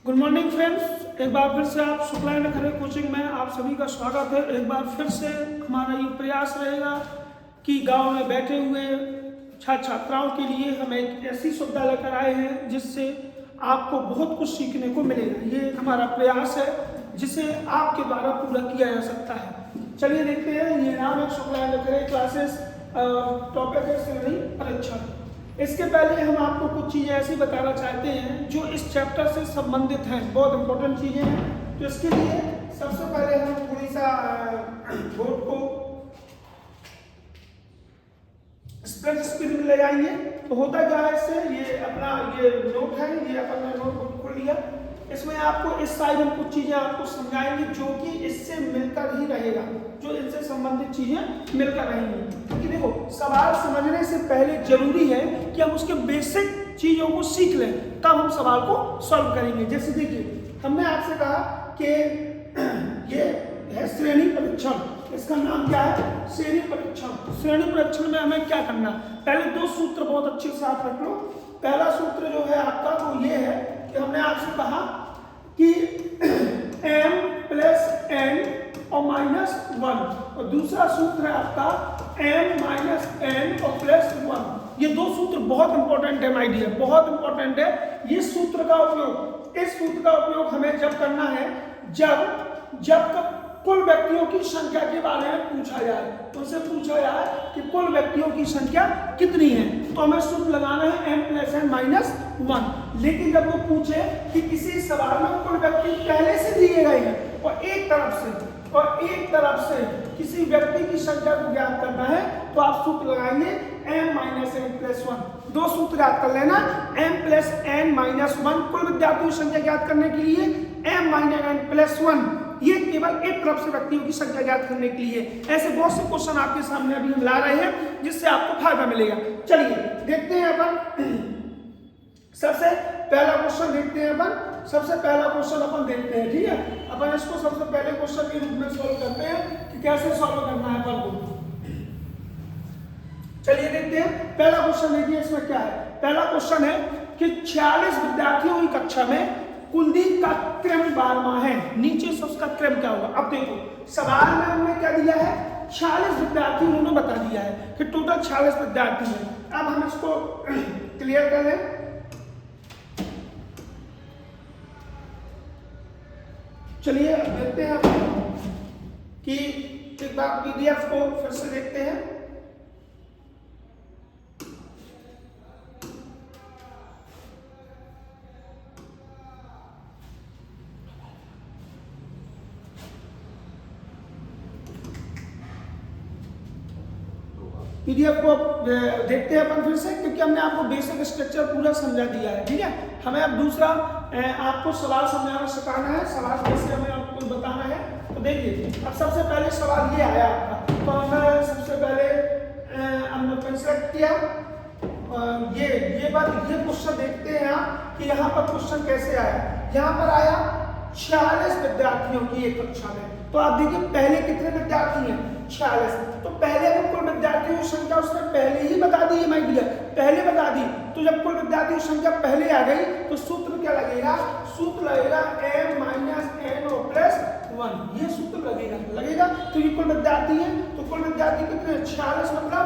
Good morning friends, एक बार फिर से आप शुक्ला खरे कोचिंग में आप सभी का स्वागत है। एक बार फिर से हमारा ये प्रयास रहेगा कि गांव में बैठे हुए छात्र छात्राओं के लिए हम एक ऐसी सुविधा लेकर आए हैं जिससे आपको बहुत कुछ सीखने को मिलेगा। ये हमारा प्रयास है जिसे आपके द्वारा पूरा किया जा सकता है। चलिए देखते हैं। ये नाम है शुक्ला खरे क्लासेस, टॉपिक है श्रेणी परीक्षण। इसके पहले हम आपको कुछ चीज़ें ऐसी बताना चाहते हैं जो इस चैप्टर से संबंधित हैं, बहुत इंपॉर्टेंट चीज़ें हैं। तो इसके लिए सबसे पहले हम थोड़ी सा बोर्ड को स्प्रेड स्क्रीन में ले जाएंगे। तो होता क्या है इससे, ये अपना ये नोट है, ये अपन ने नोटबुक खोल लिया। इसमें आपको इस साइड हम कुछ चीज़ें आपको समझाएंगे जो कि इससे मिलकर ही रहेगा, जो इनसे संबंधित चीज़ें मिलकर रहेंगी। क्योंकि देखो, सवाल समझने से पहले जरूरी है कि हम उसके बेसिक चीज़ों को सीख लें, तब हम सवाल को सॉल्व करेंगे। जैसे देखिए, हमने आपसे कहा कि ये है श्रेणी परीक्षण। इसका नाम क्या है? श्रेणी परीक्षण। श्रेणी परीक्षण में हमें क्या करना? पहले दो सूत्र बहुत अच्छे से आप रख लो। पहला सूत्र जो है आपका वो ये है कि हमने आपसे कहा कि m प्लस n और -1, और दूसरा सूत्र है आपका m माइनस n और प्लस 1। ये दो सूत्र बहुत इंपॉर्टेंट है माय डियर, बहुत इंपॉर्टेंट है। ये सूत्र का उपयोग, इस सूत्र का उपयोग हमें जब करना है जब कुल व्यक्तियों की संख्या के बारे में पूछा जाए। तो उनसे पूछा जाए कि कुल व्यक्तियों की संख्या कितनी है, तो हमें सूत्र लगाना है m प्लस n माइनस 1। लेकिन जब वो पूछे कि किसी सवाल में कुल व्यक्ति पहले से दिए गए हैं और एक तरफ से किसी व्यक्ति की संख्या को ज्ञात करना है, तो आप सूत्र लगाएंगे m माइनस n प्लस 1। दो सूत्र याद कर लेना, m प्लस n माइनस 1 कुल विद्यार्थियों की संख्या ज्ञात करने के लिए, m माइनस n प्लस 1 ये केवल एक तरफ से व्यक्तियों की संख्या ज्ञात करने के लिए। ऐसे बहुत से क्वेश्चन आपके सामने अभी हम ला रहे हैं जिससे आपको फायदा मिलेगा। चलिए देखते हैं अपन सबसे पहला क्वेश्चन देखते हैं अपन देखते हैं। ठीक है, अपन इसको सबसे पहले क्वेश्चन के रूप में सॉल्व करते हैं कि कैसे सॉल्व करना है अपन को। चलिए देखते हैं। पहला क्वेश्चन देखिए, इसमें क्या है। पहला क्वेश्चन है कि 46 विद्यार्थियों की कक्षा में कुलदीप का क्रम 12वां है, नीचे से उसका क्रम क्या होगा। अब देखो, सवाल में हमने क्या दिया है, 46 विद्यार्थी उन्होंने बता दिया है कि टोटल 46 विद्यार्थी हैं। अब हम इसको क्लियर कर लें। चलिए अब देखते हैं कि एक बार पीडीएफ को फिर से देखते हैं। पीडीएफ को देखते हैं अपन फिर से, क्योंकि हमने आपको बेसिक स्ट्रक्चर पूरा समझा दिया है। ठीक है, हमें अब दूसरा आपको सवाल समझाना सिखाना है, सवाल कैसे हमें आपको बताना है। तो देखिए, अब सबसे पहले सवाल ये आया आपका, तो हमने सबसे पहले हमने कंस्ट्रक्ट किया ये क्वेश्चन देखते हैं आप कि यहाँ पर क्वेश्चन कैसे आया। यहाँ पर आया 46 विद्यार्थियों की एक कक्षा में। तो आप देखिए पहले कितने विद्यार्थी हैं, 46। तो पहले अगर कुल विद्यार्थियों की संख्या उसने पहले ही बता दी है, माय डियर, पहले बता दी। तो जब कुल विद्यार्थियों की संख्या पहले आ गई तो सूत्र क्या लगेगा, सूत्र लगेगा m माइनस n और प्लस 1। ये सूत्र लगेगा तो ये कुल विद्यार्थी है। तो कुल विद्यार्थी कितने, 46 मतलब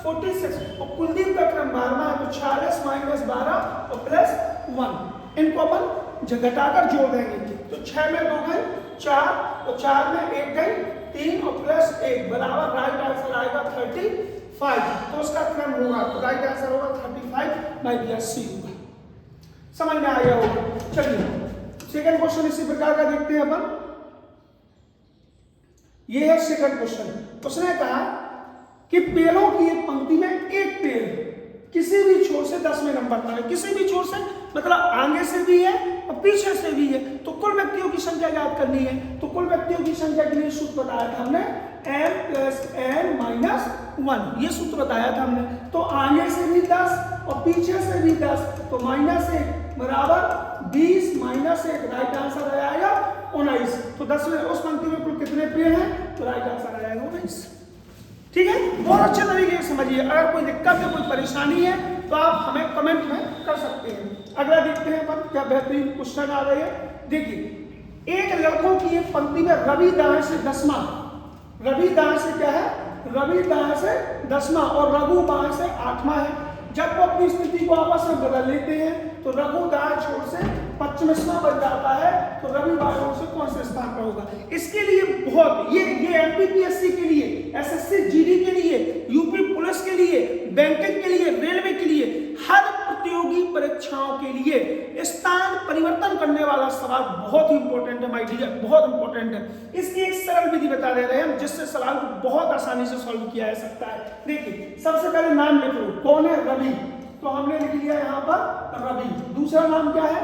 46। और कुलदीप का क्रम 12वां है, तो 46 माइनस 12 और प्लस 1। इनको अपन घटाकर जोड़ देंगे। तो 6 में 2 गई 4, तो 4 में 1 गई 3 और प्लस 1 बराबर राइट आंसर आएगा 35। तो उसका क्रम होगा, तो राइट आंसर होगा 35 बाई डियर सी होगा। समझ में आ गया होगा। चलिए सेकंड क्वेश्चन इसी प्रकार का देखते हैं अपन। ये है सेकंड क्वेश्चन। उसने कहा कि पेड़ों की एक पंक्ति में एक पेड़ किसी भी छोर से 10वें नंबर पर है। किसी भी छोर से मतलब आगे से भी है और पीछे से भी है। तो कुल व्यक्तियों की संख्या ज्ञात करनी है। तो कुल व्यक्तियों की संख्या के लिए सूत्र बताया था हमने, m प्लस n माइनस 1। ये सूत्र बताया था हमने। तो आगे से भी 10 और पीछे से भी 10, तो -1 बराबर 20 माइनस 1, राइट आंसर आ जाएगा 19। तो 10वें उस पंक्ति में कुल कितने पेड़ हैं, तो राइट आंसर आ जाएगा 19। ठीक है, बहुत अच्छे तरीके से समझिए। अगर कोई दिक्कत है, कोई परेशानी है, तो आप हमें कमेंट में कर सकते हैं। अगला देखते हैं अपन क्या बेहतरीन क्वेश्चन आ रहे हैं। देखिए, एक लड़कों की एक पंक्ति में रवि दाएं से 10वां, रवि दाएं से क्या है, रवि दाएं से 10वां और रघु बाएं से 8वां है। जब वो अपनी स्थिति को आपस में बदल लेते हैं तो रघु दाएं छोर से 25वां बन जाता है, तो रवि बाएं ओर से कौन से स्थान पर होगा। इसके लिए बहुत ये एमपीपीएससी के लिए, एसएससी जीडी के लिए, यूपी पुलिस के लिए, बैंकिंग के लिए, रेलवे के लिए, हर प्रतियोगी परीक्षाओं के लिए स्थान परिवर्तन करने वाला सवाल बहुत ही इंपॉर्टेंट है माय डियर, बहुत इंपॉर्टेंट है। इसकी एक सरल विधि बता दे रहे हैं हम जिससे सवाल को बहुत आसानी से सॉल्व किया जा सकता है। देखिए, सबसे पहले नाम लिख लो, कौन है, रवि, तो हमने लिख लिया यहाँ पर रवि। दूसरा नाम क्या है,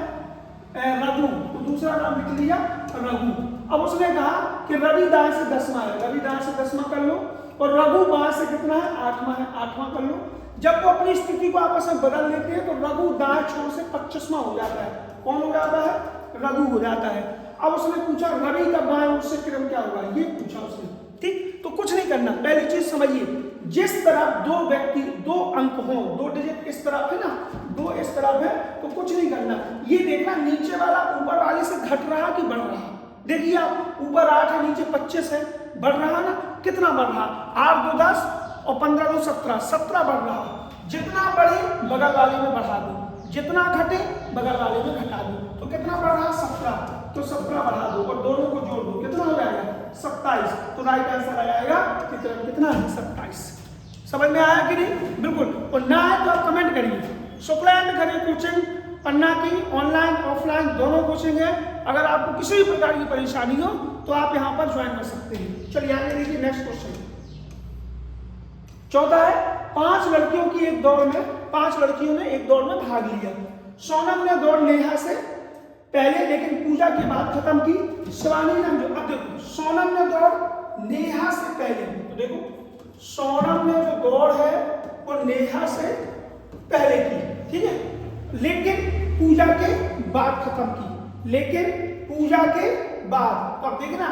रघु, तो दूसरा नाम लिख लिया रघु। अब उसने कहा कि रवि दाएं से 10वां है, रवि दाएं से 10वां कर लो, और रघु बाएं से कितना है, 8वां है, 8वां कर लो। जब वो अपनी स्थिति को आपस में बदल लेते हैं तो रघु दाएं छोर से 25वां हो जाता है। कौन हो जाता है, रघु हो जाता है। अब उसने पूछा रवि का बाएं ओर से क्रम क्या होगा, ये पूछा उसने, ठीक। तो कुछ नहीं करना, पहली चीज समझिए, जिस तरफ दो व्यक्ति, दो अंक हो, 2 डिजिट इस तरफ है ना, 2 इस तरफ है, तो कुछ नहीं करना, ये देखना नीचे वाला ऊपर वाले से घट रहा कि बढ़ रहा। देखिए आप, ऊपर 8 है, नीचे 25 है, बढ़ रहा ना, कितना बढ़ रहा, 8 2 10 और 15 2 17, 17 बढ़ रहा। जितना बढ़े बगल वाले में बढ़ा दो, जितना घटे बगल वाले में घटा दो, तो कितना बढ़ रहा, 17, तो 17 बढ़ा दो और दोनों को जोड़ दो, कितना हो जाएगा, 27। तो राइट आंसर आ जाएगा कितना है, 27। समझ में आया कि नहीं, बिल्कुल। और ना है तो आप कमेंट करिए। शुक्ला एंड खरे कोचिंग पन्ना की ऑनलाइन ऑफलाइन दोनों कोचिंग है। अगर आपको किसी भी प्रकार की परेशानी हो तो आप यहाँ पर ज्वाइन कर सकते हैं। चलिए आगे देखिए, नेक्स्ट क्वेश्चन 14 है, 5 लड़कियों की एक दौड़ में, 5 लड़कियों ने एक दौड़ में भाग लिया। सोनम ने दौड़ नेहा से पहले लेकिन पूजा के बाद खत्म की। शिवानी ने, जो अब देखो, सोनम ने दौड़ नेहा से पहले, तो देखो सोनम ने जो दौड़ है वो नेहा से पहले की, ठीक है, लेकिन पूजा के बाद खत्म की, लेकिन पूजा के बाद। अब देखना,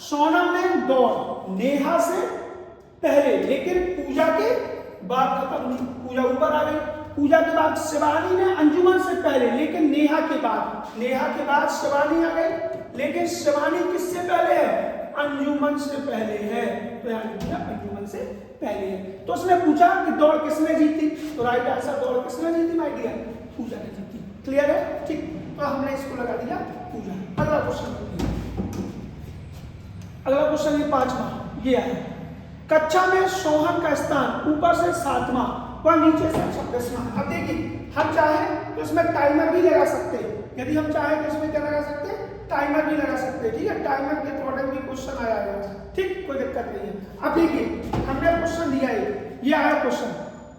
सोनम ने दौड़ नेहा से पहले लेकिन पूजा के बाद खत्म की, पूजा ऊपर आ गई। पूजा के बाद शिवानी ने अंजुमन से पहले लेकिन नेहा के बाद, नेहा के बाद शिवानी आ गई, लेकिन शिवानी किससे पहले है, अंजुमन से पहले है, तो यहाँ अंजुमन से पहले है। तो उसने पूछा कि दौड़ किसने जीती, तो राइट आंसर दौड़ किसने जीती माय डियर, पूजा ने जीती। क्लियर है, ठीक, तो हमने इसको लगा दिया पूजा। अगला क्वेश्चन, अगला क्वेश्चन ये 5वां, ये है, कक्षा में सोहन का स्थान ऊपर से 7वां व नीचे से 26वां। अब देखिए, हम चाहे तो इसमें टाइमर भी लगा सकते हैं, यदि हम चाहे तो इसमें क्या लगा सकते हैं, टाइमर भी लगा सकते हैं, ठीक है, टाइमर के अकॉर्डिंग भी क्वेश्चन आया है, ठीक, कोई दिक्कत नहीं है। अब देखिए, हमने क्वेश्चन दिया है, ये आया क्वेश्चन,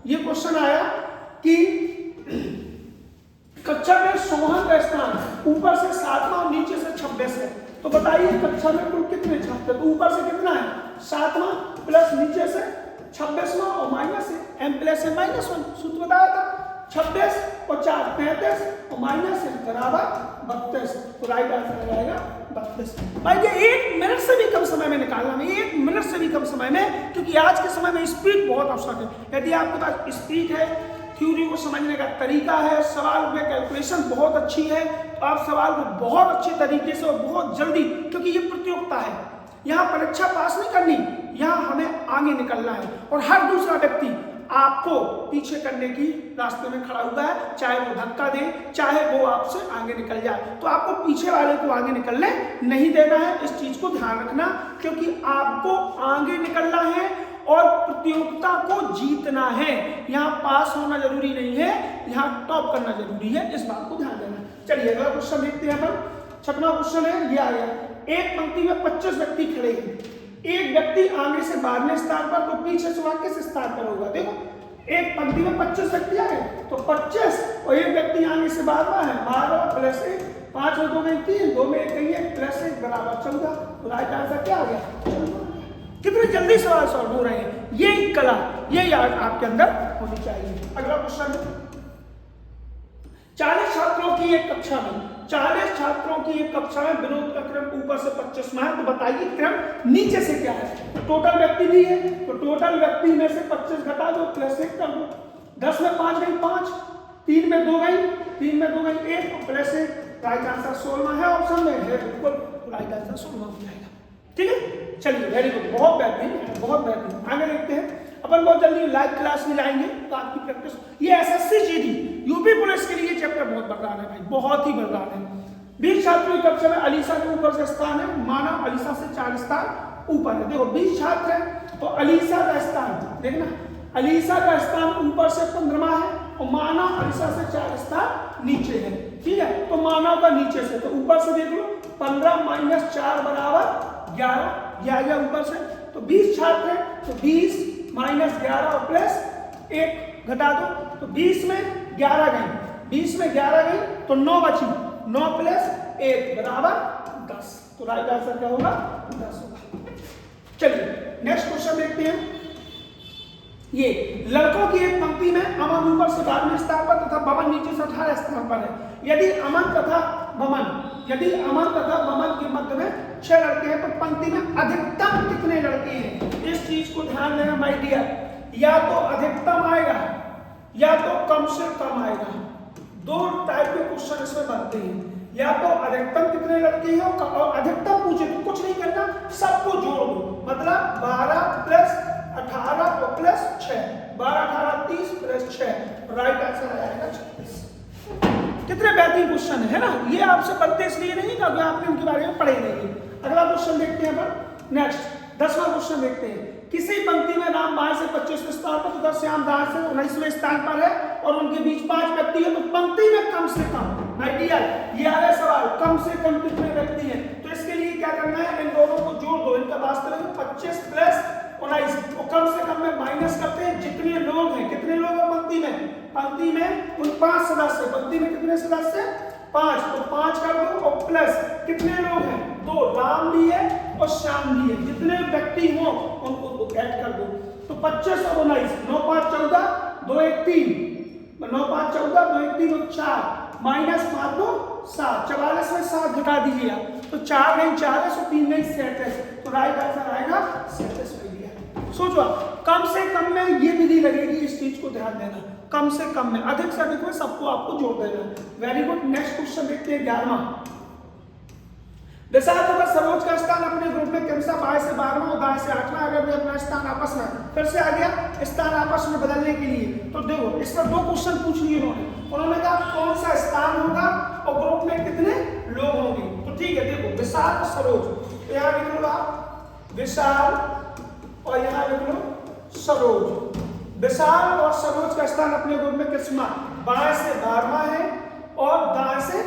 ये क्वेश्चन आया कि कक्षा में सोहन का स्थान ऊपर से 7वां और नीचे से 26 है। तो बताइए कक्षा में कुल कितने छात्र, तो ऊपर से कितना है, 7वां प्लस नीचे से 26वां और माइनस है, m प्लस है माइनस 1, सूत्र बताया था, 26 और 4 35 और माइनस है बराबर 32। तो राइट आंसर आ जाएगा 32। भाई ये 1 मिनट से भी कम समय में निकालना है, 1 मिनट से भी कम समय में, क्योंकि आज के समय में स्पीड बहुत आवश्यक है। यदि आपके पास स्पीड है, थ्योरी को समझने का तरीका है, सवाल में कैलकुलेशन बहुत अच्छी है, तो आप सवाल को बहुत अच्छे तरीके से और बहुत जल्दी, क्योंकि ये प्रतियोगिता है, यहाँ परीक्षा पास नहीं करनी, यहाँ हमें आगे निकलना है, और हर दूसरा व्यक्ति आपको पीछे करने की रास्ते में खड़ा हुआ है, चाहे वो धक्का दे, चाहे वो आपसे आगे निकल जाए, तो आपको पीछे वाले को आगे निकलने नहीं देना है। इस चीज को ध्यान रखना, क्योंकि आपको आगे निकलना है और प्रतियोगिता को जीतना है। यहाँ पास होना जरूरी नहीं है, यहाँ टॉप करना जरूरी है, इस बात को ध्यान देना। चलिए अगला क्वेश्चन देखते हैं अपन। 6वां क्वेश्चन है, ये आ गया, एक पंक्ति में 25 व्यक्ति खड़े हैं, एक व्यक्ति आगे से 12वें स्थान पर, तो पीछे से वहां किस स्थान पर होगा। देखो, एक पंक्ति में 25 व्यक्ति आ गए, तो 25 और एक व्यक्ति आगे से 12वां है, 12 प्लस 1, 5 में 2 में 3, 2 में 1 कही है, प्लस 1 बराबर 14। तो राइट आंसर क्या आ गया, 14। कितने जल्दी सवाल सॉल्व हो रहे हैं, ये कला, ये याद आपके अंदर होनी चाहिए। अगला क्वेश्चन, 40 छात्रों की एक कक्षा में, 40 छात्रों की एक कक्षा में विनोद का क्रम ऊपर से 25वां है, तो बताइए क्रम नीचे से क्या है। तो टोटल व्यक्ति भी है, तो टोटल व्यक्ति में से 25 घटा दो, प्लस 1 कर दो, 10 में 5 गई 5, 3 में 2 गई, 3 में 2 गई 1 और प्लस 1, राइट आंसर 16 है, ऑप्शन में है बिल्कुल राइट आंसर 16 हो जाएगा। ठीक है, चलिए वेरी गुड, बहुत बेहतरीन, बहुत बेहतरीन। आगे देखते हैं, अपन बहुत जल्दी लाइव क्लास में जाएंगे तो आपकी प्रैक्टिस। ये एसएससी जीडी यूपी पुलिस के लिए चैप्टर बहुत बढ़ रहा है भाई, बहुत ही बढ़ रहा है। 20 छात्रों की कक्षा में अलीसा के ऊपर से स्थान है, मानव अलीसा से 4 स्थान ऊपर है। देखो 20 छात्र है तो अलीसा का स्थान देखना, अलीसा का स्थान ऊपर से 15वां है और मानव अलीसा से 4 स्थान नीचे है। ठीक है, तो मानव का नीचे से, तो ऊपर से देख लो 15 माइनस 4 बराबर 11, यह आ गया ऊपर से। तो 20 छात्र है तो 20 माइनस 11 और प्लस 1 घटा दो, तो 20 में 11 गई, 20 में 11 गई तो 9 बची, 9 प्लस 1 बराबर 10, तो राइट आंसर क्या होगा 10 होगा। चलिए नेक्स्ट क्वेश्चन देखते हैं। ये लड़कों की एक पंक्ति में अमन ऊपर से 12वें स्थान पर तथा बमन नीचे से 18 स्थान पर है। यदि अमन तथा बमन के मध्य में 6 लड़के हैं तो पंक्ति में अधिकतम कितने लड़के हैं? इस चीज को ध्यान देना माय डियर, या तो अधिकतम आएगा या तो कम से कम आएगा। दो टाइप के क्वेश्चन इसमें बनते हैं, या तो अधिकतम कितने लड़के हैं और अधिकतम पूछे तो कुछ नहीं करना, सबको जोड़ दो, मतलब 12 प्लस 18 और प्लस 6, 12 18 30 प्लस 6, राइट आंसर आएगा 36। कितने बेहतरीन क्वेश्चन है ना, ये आपसे पढ़ते इसलिए नहीं क्योंकि आपने उनके बारे में पढ़े नहीं। अगला क्वेश्चन देखते हैं अपन, नेक्स्ट 10वां क्वेश्चन देखते हैं। किसी पंक्ति में राम बाएं से 25वें स्थान पर तथा श्याम दाएं से 19वें स्थान पर है और उनके बीच 5 व्यक्ति है, तो पंक्ति में कम से कम, माय डियर ये आ गया सवाल, कम से कम कितने व्यक्ति हैं? तो इसके लिए क्या करना है, इन दोनों को जोड़ दो, इनका वास्तविक 25 प्लस 19, तो कम से कम में माइनस करते हैं जितने लोग हैं। कितने लोग हैं पंक्ति में? पंक्ति में उन 5 सदस्य, पंक्ति में कितने सदस्य? 5, तो 5 कर दो और प्लस कितने लोग हैं? 2, राम भी है और श्याम भी है, जितने व्यक्ति हो उनको ऐड कर दो। तो 25 और 19, 9 5 14, 2 1 3, 9 5 14, 2 1 3 4, माइनस 5 2 7, 44 में 7 घटा दीजिए आप, तो 4 गई 40 और 3 गई 37, तो राइट आंसर आएगा 37। सोचो आप, कम से कम में ये विधि लगेगी, इस चीज को ध्यान देना, कम से कम में, अधिक से अधिक में सबको आपको जोड़ देना। वेरी गुड, नेक्स्ट क्वेश्चन देखते हैं 11वां। दशार्थ का सरोज का स्थान अपने ग्रुप में क्रमशः बाएं से 12वां और दाएं से 8वां, अगर वे अपना स्थान आपस में फिर से आ गया स्थान आपस में बदलने के लिए, तो देखो इसमें 2 क्वेश्चन पूछ लिए उन्होंने कहा कौन सा स्थान होगा और ग्रुप में कितने लोग होंगे। तो ठीक है, देखो विशाल और सरोज, तो यहाँ लिख लो आप विशाल और यहाँ लिख लो सरोज। विशाल और सरोज का स्थान अपने ग्रुप में किसमा बाएं से 12वां है और दाएं से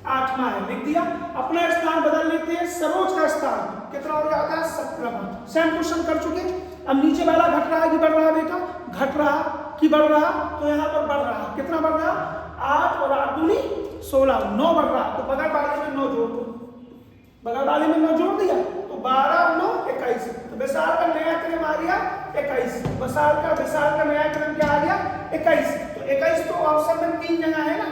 8वां है, लिख दिया। अपना स्थान बदल लेते हैं, सरोज का स्थान कितना हो जाता है 17वां। सेम क्वेश्चन कर चुके, अब नीचे वाला घट रहा है कि बढ़ रहा है बेटा? घट रहा कि बढ़ रहा? तो यहाँ पर बढ़ रहा, कितना बढ़ रहा? 8 और 8 दूनी 16, 9 बढ़ रहा, तो बगल वाले में 9 जोड़ दो, बगल वाले में 9 जोड़ दिया तो 12 और 9 21, तो विशाल का नया क्रम आ गया 21, विशाल का नया क्रम क्या आ गया 21, तो 21 तो ऑप्शन में 3 जगह है ना,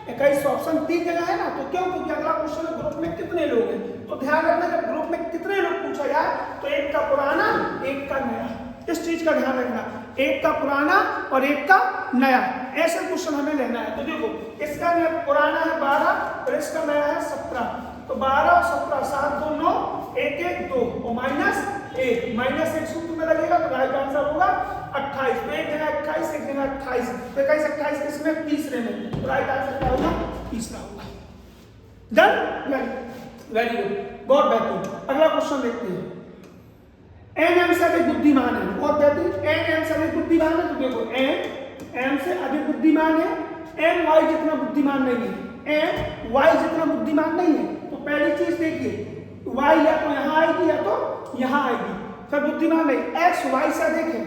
21 ऑप्शन 3 जगह है ना, तो क्यों? क्योंकि अगला क्वेश्चन है ग्रुप में कितने लोग हैं। तो ध्यान रखना जब ग्रुप में कितने लोग पूछा जाए तो एक का पुराना एक का नया, इस चीज का ध्यान रखना, एक का पुराना और एक का नया, ऐसे क्वेश्चन हमें लेना है। तो देखो इसका पुराना है 12 और इसका नया है 17, तो 12 और 17 7 2 9 1 1 2 और -1 सूत्र में लगेगा, तो राइट आंसर होगा 28, तो एक जगह 21 एक जगह 28, तो 21 28 किसमें? तीसरे में, तो राइट आंसर क्या होगा? तीसरा होगा। डन, वेरी गुड, बहुत बेहतरीन। अगला क्वेश्चन देखते हैं। n m से अधिक बुद्धिमान है, बहुत बेहतरीन, n m से अधिक बुद्धिमान है, तो देखो n m से अधिक बुद्धिमान है, m y जितना बुद्धिमान नहीं है, m y जितना बुद्धिमान नहीं है, तो पहली चीज देखिए y या तो यहाँ आएगी या तो यहाँ आएगी, फिर बुद्धिमान नहीं, x y से अधिक है,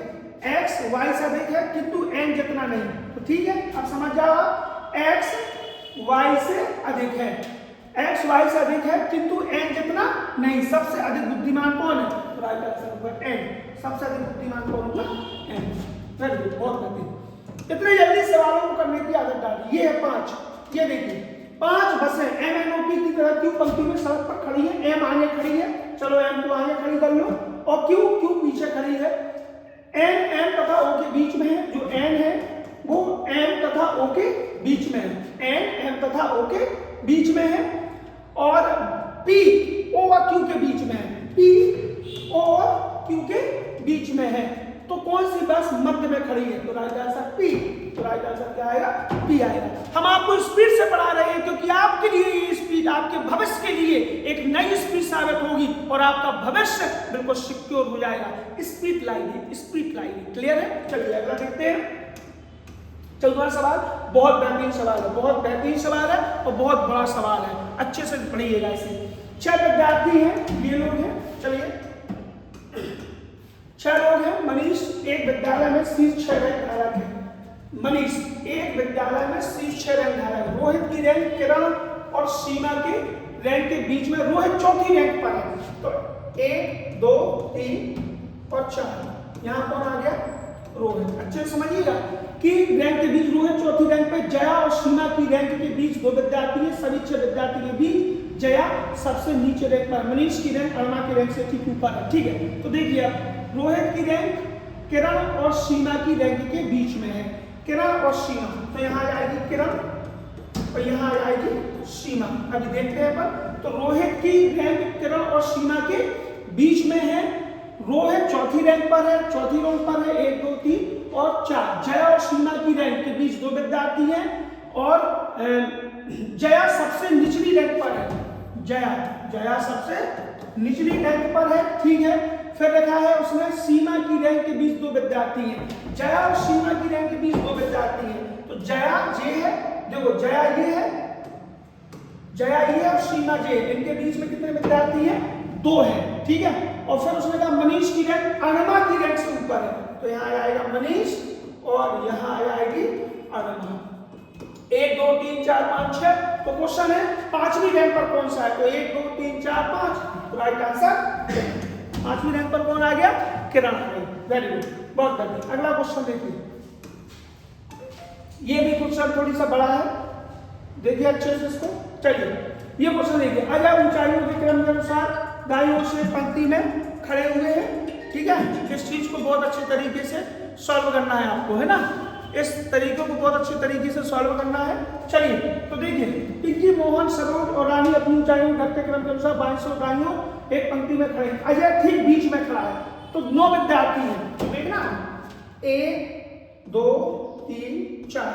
x y से अधिक है किंतु n जितना नहीं, तो ठीक है, अब समझ जाओ आप, x y से अधिक है, x y से अधिक है किंतु n जितना नहीं, सबसे अधिक बुद्धिमान कौन है? राइट आंसर होगा n, सबसे अधिक बुद्धिमान कौन होगा? n। वेरी गुड, बहुत बेहतरीन। इतने जल्दी सवालों को करने की आदत डाली। ये है 5, ये देखिए 5 बसें M N O P की तरह क्यों पंक्ति में सड़क पर खड़ी है, M आगे खड़ी है, चलो M को आगे खड़ी कर लो, और क्यों पीछे खड़ी है? N M तथा O के बीच में है, जो N है वो एम तथा ओ के बीच में है, एम तथा ओ के बीच में है, और पी ओ और क्यू के बीच में है, पी ओ और क्यू के बीच में है। तो कौन सी बस मध्य में खड़ी है? तो राइट आंसर पी। तो राइट आंसर क्या आएगा? पी आएगा। हम आपको स्पीड से पढ़ा रहे हैं क्योंकि आपके लिए ये स्पीड आपके भविष्य के लिए एक नई स्पीड साबित होगी और आपका भविष्य बिल्कुल सिक्योर हो जाएगा। स्पीड लाइए, स्पीड लाइए। क्लियर है? चलिए अगला देखते हैं। चौथा सवाल बहुत बेहतरीन सवाल है, बहुत बेहतरीन सवाल है और बहुत बड़ा सवाल है, अच्छे से पढ़िएगा इसे। 6 विद्यार्थी हैं, ये लोग हैं, चलिए 6 लोग हैं। मनीष एक विद्यालय में शीर्ष 6 रैंक धारक है। मनीष एक विद्यालय में शीर्ष 6 रैंक धारक है। रोहित की रैंक किरण और सीमा के रैंक के बीच में, रोहित चौथी रैंक पर है। तो 1 2 3 और 4, यहाँ कौन आ गया? रोहित। अच्छे से समझिएगा कि रैंक के बीच रोहित चौथी रैंक पे, जया और सीमा की रैंक के बीच 2 विद्यार्थी हैं। सभी 6 विद्यार्थी के बीच जया सबसे नीचे रैंक पर, मनीष की रैंक अरुणा की रैंक से ठीक ऊपर है। ठीक है, तो देखिए अब रोहित की रैंक किरण और सीमा की रैंक के बीच में है। किरण और सीमा, तो यहाँ आ जाएगी किरण और यहाँ आ जाएगी सीमा। अभी देखते हैं पर, तो रोहित की रैंक किरण और सीमा के बीच में है। रोहित चौथी रैंक पर है, चौथी रैंक पर है 1 2 3 और 4। जया और सीमा की रैंक के बीच 2 विद्यार्थी हैं और जया सबसे निचली रैंक पर है। जया सबसे निचली रैंक पर है। ठीक है, फिर लिखा है उसने सीमा की रैंक के बीच 2 विद्यार्थी हैं। जया और सीमा की रैंक के बीच 2 विद्यार्थी हैं। तो जया जे है, देखो जया ये है, जया ये और सीमा जे, इनके बीच में कितने विद्यार्थी हैं? 2 हैं। ठीक है, और फिर उसने कहा मनीष की रैंक अरुणा की रैंक से ऊपर है। तो यहाँ आएगा मनीष और यहाँ आएगी अरुणा। 1 2 3 4 5 6। तो क्वेश्चन है 5वीं रैंक पर कौन सा है? तो 1 2 3 4 5। तो राइट आंसर 5वीं रैंक पर कौन आ गया? किरण आ गई। वेरी गुड, बहुत बढ़िया। अगला क्वेश्चन देखिए, ये भी क्वेश्चन थोड़ी सा बड़ा है, देखिए अच्छे से इसको। चलिए ये क्वेश्चन देखिए, अगर ऊंचाइयों के क्रम के अनुसार दाईं से पंक्ति में खड़े हुए हैं। ठीक है, इस चीज को बहुत अच्छे तरीके से सॉल्व करना है आपको, है ना? इस तरीके को बहुत अच्छे तरीके से सॉल्व करना है। चलिए तो देखिए, पिंकी, मोहन, सरोज और रानी अपनी ऊंचाइयों घटते क्रम के अनुसार बाईं से दाईं एक पंक्ति में खड़े हैं। अजय ठीक बीच में खड़ा है। तो 9 विद्यार्थी हैं। तो देखना 1 2 3 4,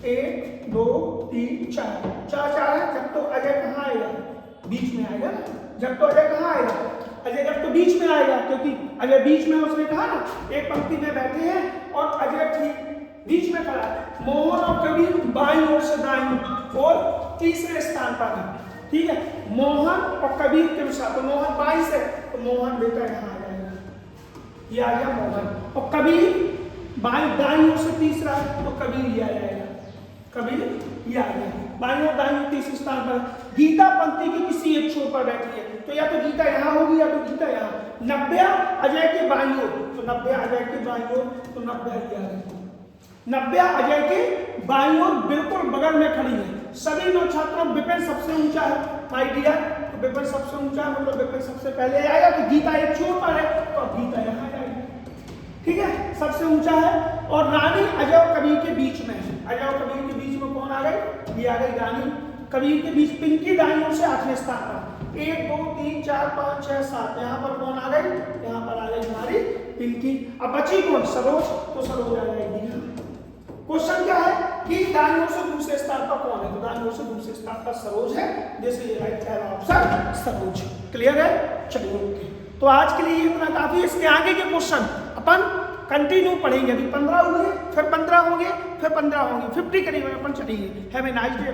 1 2 3 4 है। जब तो अजय कहाँ आएगा? बीच में आएगा। जब तो अजय कहाँ आएगा? अजय जब तो बीच में आएगा, क्योंकि अजय बीच में, उसने कहा ना एक पंक्ति में बैठे हैं और अजय ठीक बीच में खड़ा है। मोहन और कबीर बाईं ओर से दाईं और तीसरे स्थान पर है। ठीक है, मोहन और कबीर के अनुसार, तो मोहन बाईं से, तो मोहन बेटा यहाँ आ जाएगा, ये आ गया मोहन। और कबीर दाईं ओर से तीसरा है, तो कबीर ये आ जाएगा, कबीर ये आ गया। बाईं और दाईं ओर तीसरे स्थान पर। गीता पंक्ति की किसी एक छोर पर बैठी है, तो या तो गीता यहाँ होगी या तो गीता यहाँ। नव्या अजय के बाईं ओर, तो नव्या अजय के बाईं ओर, तो नव्या ये आ गया। नव्या अजय के बाईं ओर बिल्कुल बगल में खड़ी है। सभी 9 छात्रों, विपिन सबसे ऊंचा है माय डियर, तो विपिन सबसे ऊंचा है, मतलब विपिन सबसे पहले आएगा। तो गीता एक छोर पर है, तो गीता यहाँ जाएगी। ठीक है, सबसे ऊंचा है। और रानी अजय और कबीर के बीच में है। अजय और कबीर के बीच में कौन आ गई? ये आ गई रानी। कबीर के बीच पिंकी दाईं ओर से 8वें स्थान पर। 1 2 3 4 5 6 7, यहाँ पर कौन आ गई? यहाँ पर आ गई हमारी पिंकी। अब बची कौन? सरोज, तो सरोज आ जाएगी। क्वेश्चन क्या है कि दाईं ओर से दूसरे स्थान पर कौन है? तो दाईं ओर से दूसरे स्थान पर सरोज है, जैसे ये राइट है ऑप्शन सरोज। क्लियर है? चलिए ओके, तो आज के लिए इतना काफी है। इसके आगे के क्वेश्चन अपन कंटिन्यू पढ़ेंगे। अभी 15 हुए, फिर 15 होंगे, फिर 15 होंगे, 50 करीब अपन चलेंगे। Have a nice day.